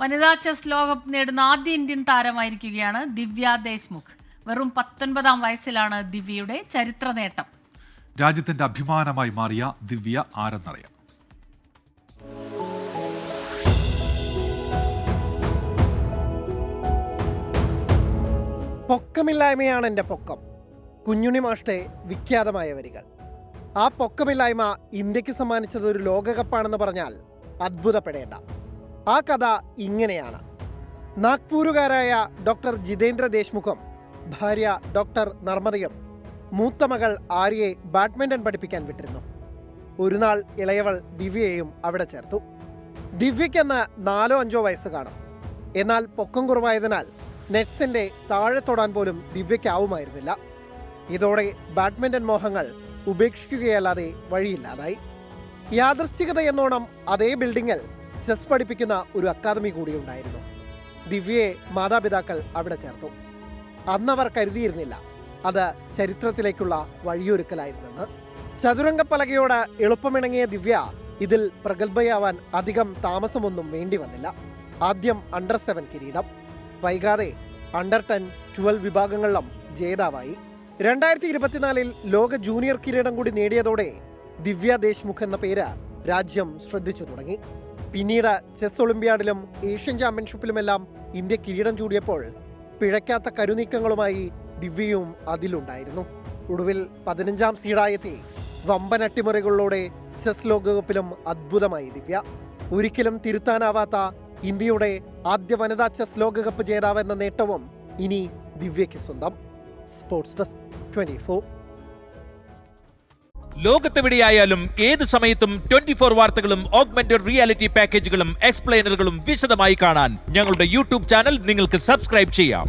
വനിതാ ചെസ് ലോകകപ്പ് നേടുന്ന ആദ്യ ഇന്ത്യൻ താരമായിരിക്കുകയാണ് ദിവ്യ ദേശ്മുഖ്. വെറും 19-ാം വയസ്സിലാണ് ദിവ്യയുടെ ചരിത്ര നേട്ടം. രാജ്യത്തിന്റെ അഭിമാനമായി മാറിയ ദിവ്യ ആരെന്നറിയാം. പൊക്കമില്ലായ്മയാണ് എൻ്റെ പൊക്കം. കുഞ്ഞുണ്ണി മാഷ്ടെ വിഖ്യാതമായ വരികൾ. ആ പൊക്കമില്ലായ്മ ഇന്ത്യക്ക് സമ്മാനിച്ചത് ഒരു ലോകകപ്പാണെന്ന് പറഞ്ഞാൽ അത്ഭുതപ്പെടേണ്ട. ആ കഥ ഇങ്ങനെയാണ്. നാഗ്പൂരുകാരായ ഡോക്ടർ ജിതേന്ദ്ര ദേശ്മുഖും ഭാര്യ ഡോക്ടർ നർമ്മദയും മൂത്ത മകൾ ആര്യയെ ബാഡ്മിൻ്റൺ പഠിപ്പിക്കാൻ വിട്ടിരുന്നു. ഒരു നാൾ ഇളയവൾ ദിവ്യയെയും അവിടെ ചേർത്തു. ദിവ്യയ്ക്കെന്ന് 4-5 വയസ്സ് കാണും. എന്നാൽ പൊക്കം കുറവായതിനാൽ നെറ്റ്സിന്റെ താഴെ തൊടാൻ പോലും ദിവ്യയ്ക്കാവുമായിരുന്നില്ല. ഇതോടെ ബാഡ്മിൻ്റൺ മോഹങ്ങൾ ഉപേക്ഷിക്കുകയല്ലാതെ വഴിയില്ലാതായി. യാദൃശ്ചികത എന്നോണം അതേ ബിൽഡിങ്ങിൽ ചെസ് പഠിപ്പിക്കുന്ന ഒരു അക്കാദമി കൂടിയുണ്ടായിരുന്നു. ദിവ്യയെ മാതാപിതാക്കൾ അവിടെ ചേർത്തു. അന്നവർ കരുതിയിരുന്നില്ല അത് ചരിത്രത്തിലേക്കുള്ള വഴിയൊരുക്കലായിരുന്നെന്ന്. ചതുരംഗപ്പലകയോട് എളുപ്പമിണങ്ങിയ ദിവ്യ ഇതിൽ പ്രഗത്ഭയാവാൻ അധികം താമസമൊന്നും വേണ്ടി വന്നില്ല. ആദ്യം അണ്ടർ 7 കിരീടം, വൈകാതെ അണ്ടർ 10, 12 വിഭാഗങ്ങളിലും ജേതാവായി. 2024 ലോക ജൂനിയർ കിരീടം കൂടി നേടിയതോടെ ദിവ്യ ദേശ്മുഖ് എന്ന പേര് രാജ്യം ശ്രദ്ധിച്ചു തുടങ്ങി. പിന്നീട് ചെസ് ഒളിമ്പ്യാഡിലും ഏഷ്യൻ ചാമ്പ്യൻഷിപ്പിലുമെല്ലാം ഇന്ത്യ കിരീടം ചൂടിയപ്പോൾ പിഴയ്ക്കാത്ത കരുനീക്കങ്ങളുമായി ദിവ്യയും അതിലുണ്ടായിരുന്നു. ഒടുവിൽ 15-ാം സീഡായെത്തി വമ്പൻ അട്ടിമറികളിലൂടെ ചെസ് ലോകകപ്പിലും അദ്ഭുതമായി ദിവ്യ. ഒരിക്കലും തിരുത്താനാവാത്ത ഇന്ത്യയുടെ ആദ്യ വനിതാ ചെസ് ലോകകപ്പ് ജേതാവെന്ന നേട്ടവും ഇനി ദിവ്യയ്ക്ക് സ്വന്തം. Sports desk 24. ലോകത്തെവിടെയായാലും ഏത് സമയത്തും 24 വാർത്തകളും ഓഗ്മെന്റഡ് റിയാലിറ്റി പാക്കേജുകളും എക്സ്പ്ലെയിനറുകളും വിശദമായി കാണാൻ ഞങ്ങളുടെ യൂട്യൂബ് ചാനൽ നിങ്ങൾക്ക് സബ്സ്ക്രൈബ് ചെയ്യാം.